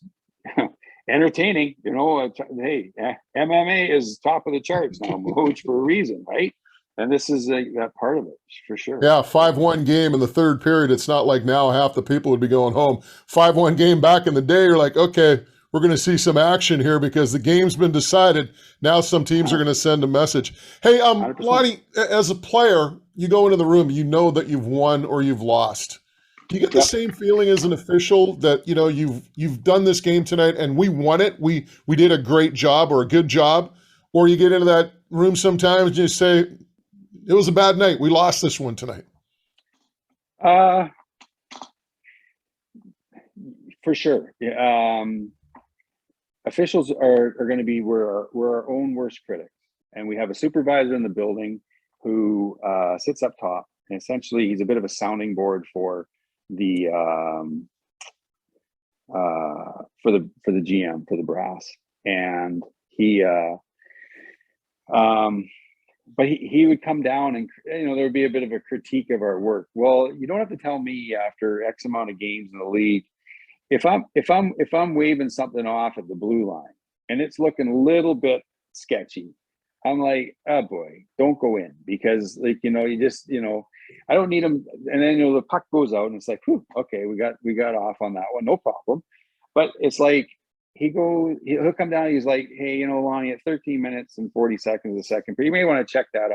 entertaining. Hey, MMA is top of the charts now, Moj, for a reason, right? And this is that part of it, for sure. Yeah, 5-1 game in the third period. It's not like now half the people would be going home. 5-1 game back in the day, you're like, okay, we're going to see some action here because the game's been decided. Now some teams are going to send a message. Hey, 100%. Lonnie, as a player, you go into the room, you know that you've won or you've lost. Do you get the same feeling as an official that, you've done this game tonight and we won it? We did a great job or a good job? Or you get into that room sometimes and you say, it was a bad night. We lost this one tonight. For sure. Officials are going to be, we're our own worst critics. And we have a supervisor in the building who sits up top. And essentially, he's a bit of a sounding board for the GM, for the brass. And but he would come down and, there would be a bit of a critique of our work. Well, you don't have to tell me after X amount of games in the league, if I'm waving something off at the blue line and it's looking a little bit sketchy, I'm like, oh boy, don't go in, because you just, I don't need him. And then, the puck goes out and it's like, whew, okay, we got off on that one. No problem. But it's like, he'll come down. He's like, hey, Lonnie, at 13 minutes and 40 seconds a second, but you may want to check that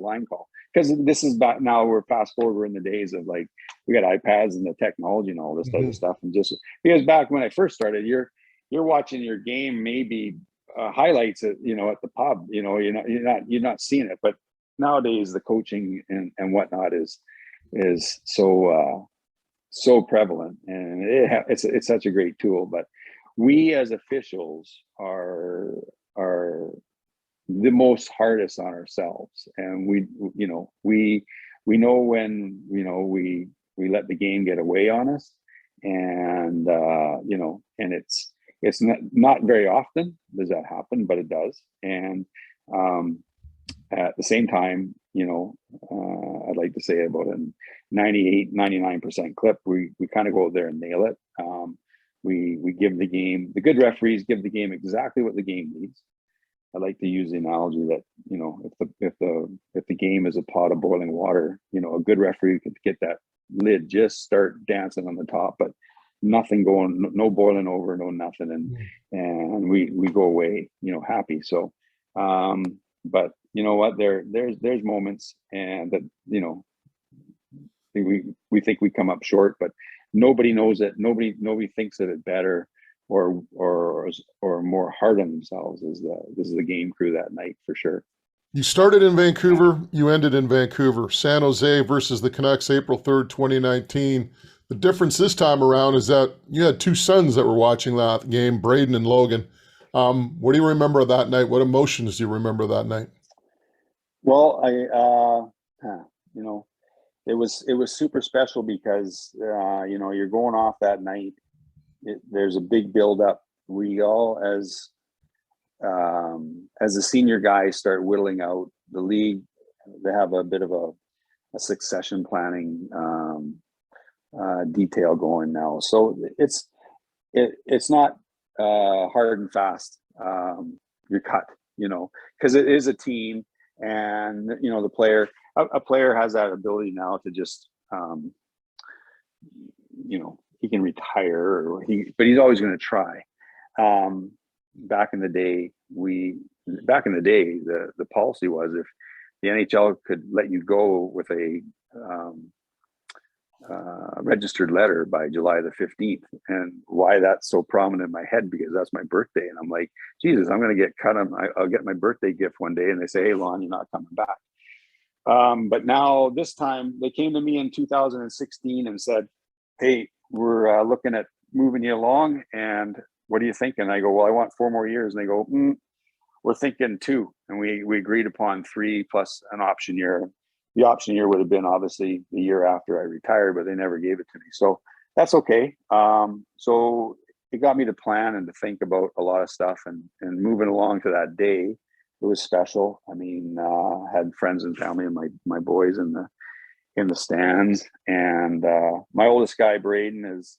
line call, because this is about, now we're fast forward. We're in the days of like, we got iPads and the technology and all this other stuff. And just because back when I first started, you're watching your game, maybe highlights at the pub, you're not seeing it. But nowadays the coaching and whatnot is so so prevalent, and it's such a great tool. But we as officials are the most hardest on ourselves, and we know when we let the game get away on us, and and it's not very often does that happen, but it does. And at the same time, I'd like to say about a 98-99% clip, we kind of go out there and nail it. We give the game, the good referees give the game exactly what the game needs. I like to use the analogy that, if the game is a pot of boiling water, a good referee could get that lid just start dancing on the top, but nothing going, no boiling over, no nothing, and we go away, happy. So, but you know what? There's moments, and that we think we come up short, but nobody knows it. Nobody thinks of it better or more hard on themselves as the game crew that night, for sure. You started in Vancouver, you ended in Vancouver. San Jose versus the Canucks, April 3rd, 2019. The difference this time around is that you had two sons that were watching that game, Braden and Logan. What do you remember of that night? What emotions do you remember that night? Well, it was super special because, you're going off that night. There's a big buildup. We all, as the senior guys, start whittling out the league. They have a bit of a succession planning detail going now. So it's not hard and fast. You're cut, because it is a team, and the player, a player has that ability now to just he can retire, but he's always going to try. Back in the day, the policy was, if the NHL could let you go with a registered letter by July the 15th. And why that's so prominent in my head, because that's my birthday, and I'm like, Jesus, I'm going to get cut. I'll get my birthday gift one day, and they say, hey, Lon, you're not coming back. But now this time they came to me in 2016 and said, hey, we're looking at moving you along, and what are you thinking? I go, well, I want 4 more years. And they go, we're thinking 2. And we agreed upon 3 plus an option year. The option year would have been obviously the year after I retired, but they never gave it to me. So that's okay. So it got me to plan and to think about a lot of stuff, and moving along to that day, it was special. I mean, had friends and family and my boys in the stands, and my oldest guy, Braden, is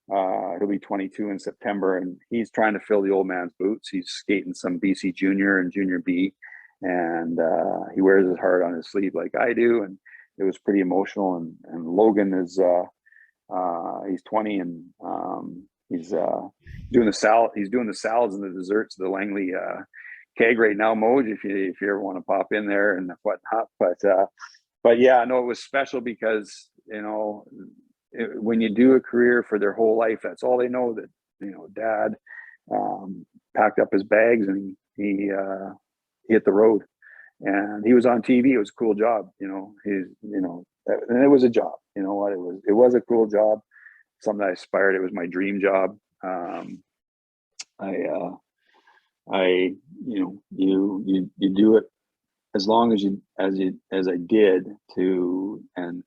he'll be 22 in September, and he's trying to fill the old man's boots. He's skating some BC Junior and Junior B, and he wears his heart on his sleeve like I do, and it was pretty emotional. And Logan is he's 20, and he's doing the salad. He's doing the salads and the desserts, the Langley keg right now, Moj, if you ever want to pop in there and whatnot. But yeah, no, it was special because when you do a career for their whole life, that's all they know. That Dad packed up his bags and he hit the road, and he was on TV. It was a cool job, and it was a job. You know what? It was a cool job, something I aspired. It was my dream job. You do it as long as I did to, and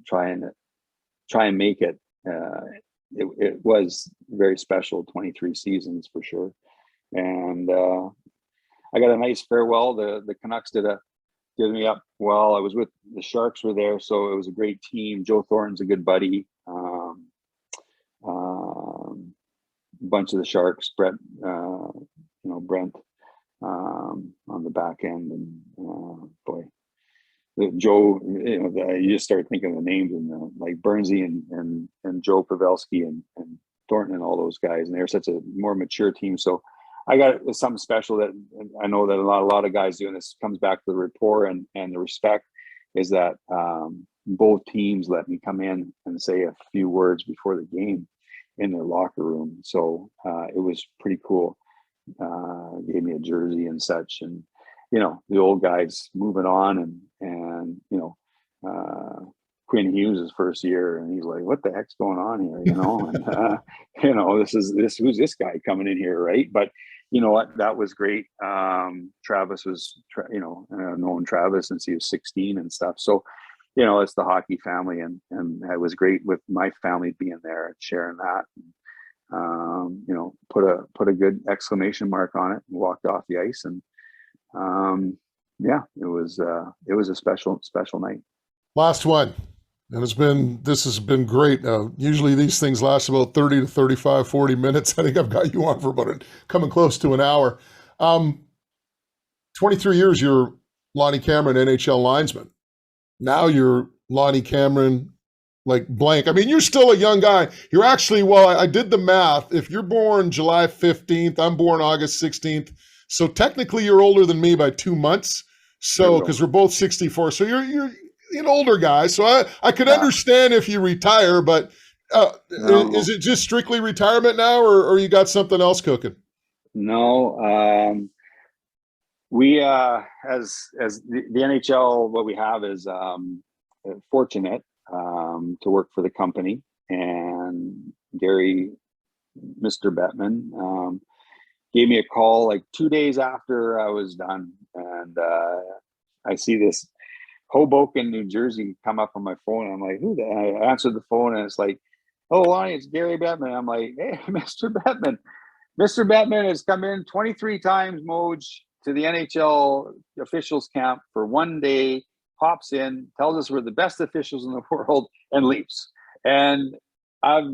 try and make it. It was very special, 23 seasons for sure. And I got a nice farewell. The Canucks did me up well. I was with the Sharks were there, so it was a great team. Joe Thornton's a good buddy. Bunch of the Sharks, Brent on the back end, and boy, Joe, you just start thinking of the names, and like Bernsey and Joe Pavelski and Thornton and all those guys, and they're such a more mature team. So I got something special that I know that a lot of guys do, and this comes back to the rapport and the respect, is that both teams let me come in and say a few words before the game in their locker room. So it was pretty cool. Gave me a jersey and such, and the old guys moving on, and Quinn Hughes' first year, and he's like, "What the heck's going on here?" You know, and who's this guy coming in here, right? But you know what? That was great. Travis was, known Travis since he was 16 and stuff. So, it's the hockey family, and it was great with my family being there and sharing that. Put a good exclamation mark on it and walked off the ice, and it was a special night. Last one. And this has been great. Usually these things last about 30 to 35, 40 minutes. I think I've got you on for coming close to an hour. 23 years, you're Lonnie Cameron, NHL linesman. Now you're Lonnie Cameron, like blank. I mean, you're still a young guy. You're actually, I did the math. If you're born July 15th, I'm born August 16th. So technically you're older than me by 2 months. So, because we're both 64. So you're an older guy, so I could understand if you retire, but is it just strictly retirement now, or you got something else cooking? No, we as the NHL, what we have is fortunate to work for the company, and Gary, Mr. Bettman, gave me a call like 2 days after I was done, and I see this Hoboken, New Jersey come up on my phone, and I'm like, who? I answered the phone, and it's like, "Oh, Lonnie, it's Gary Bettman." I'm like, "Hey, Mr. Bettman. Mr. Bettman has come in 23 times, Moj, to the NHL officials camp for 1 day, pops in, tells us we're the best officials in the world, and leaves." And I've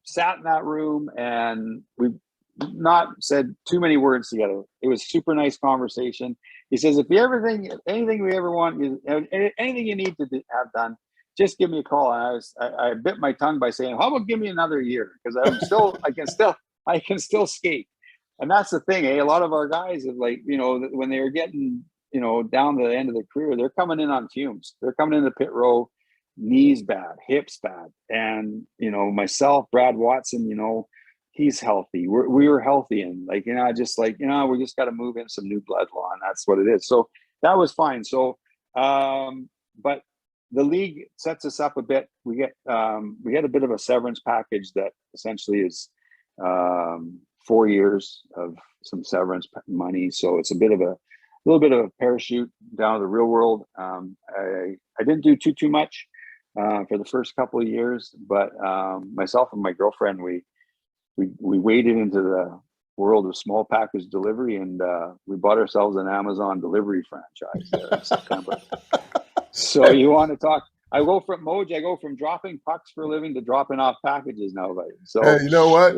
sat in that room, and we've not said too many words together. It was super nice conversation. He says, "If you anything we ever want, anything you need to have done, just give me a call." And I bit my tongue by saying, "How about give me another year? Because I can still skate." And that's the thing, A lot of our guys have, like, when they were getting, down to the end of their career, they're coming in on fumes. They're coming in the pit row, knees bad, hips bad. And, myself, Brad Watson, he's healthy. We were healthy, and we just got to move in some new blood, Lon. That's what it is. So that was fine. So, but the league sets us up a bit. We get a bit of a severance package that essentially is 4 years of some severance money. So it's a little bit of a parachute down to the real world. I didn't do too much for the first couple of years, but myself and my girlfriend, we waded into the world of small package delivery, and we bought ourselves an Amazon delivery franchise there in September. So you want to talk? I go from dropping pucks for a living to dropping off packages now, buddy. So hey, you know what?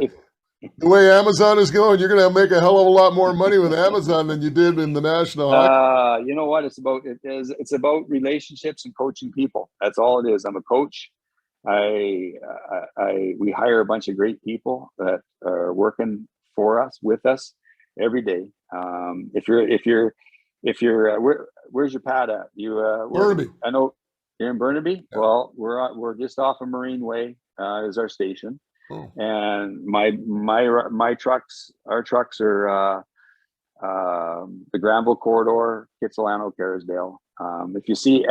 The way Amazon is going, you're going to make a hell of a lot more money with Amazon than you did in the National Hockey. You know what? It's about relationships and coaching people. That's all it is. I'm a coach. We hire a bunch of great people that are working for us, with us every day. Where's your pad at? Burnaby. I know you're in Burnaby. Yeah. Well, we're just off of Marine Way is our station. Oh. And our trucks are the Granville Corridor, Kitsilano, Kerrisdale. If you see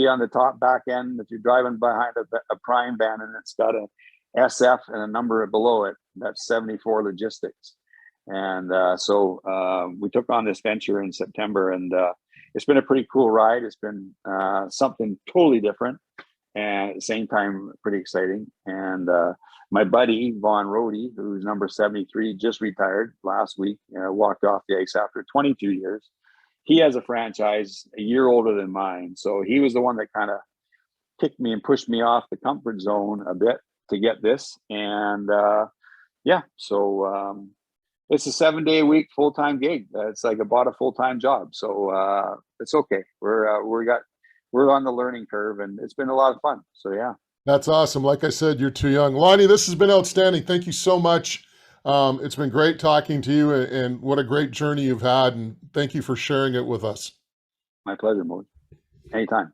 on the top back end, if you're driving behind a Prime van and it's got a SF and a number below it, that's 74 Logistics. And so we took on this venture in September, and it's been a pretty cool ride. It's been something totally different, and at the same time, pretty exciting. And my buddy, Vaughn Rohde, who's number 73, just retired last week, walked off the ice after 22 years. He has a franchise a year older than mine. So he was the one that kind of kicked me and pushed me off the comfort zone a bit to get this. And so it's a 7-day-a-week full-time gig. It's like I bought a full-time job. So it's okay. We're on the learning curve, and it's been a lot of fun. So yeah. That's awesome. Like I said, you're too young. Lonnie, this has been outstanding. Thank you so much. It's been great talking to you, and what a great journey you've had. And thank you for sharing it with us. My pleasure, Moj. Anytime.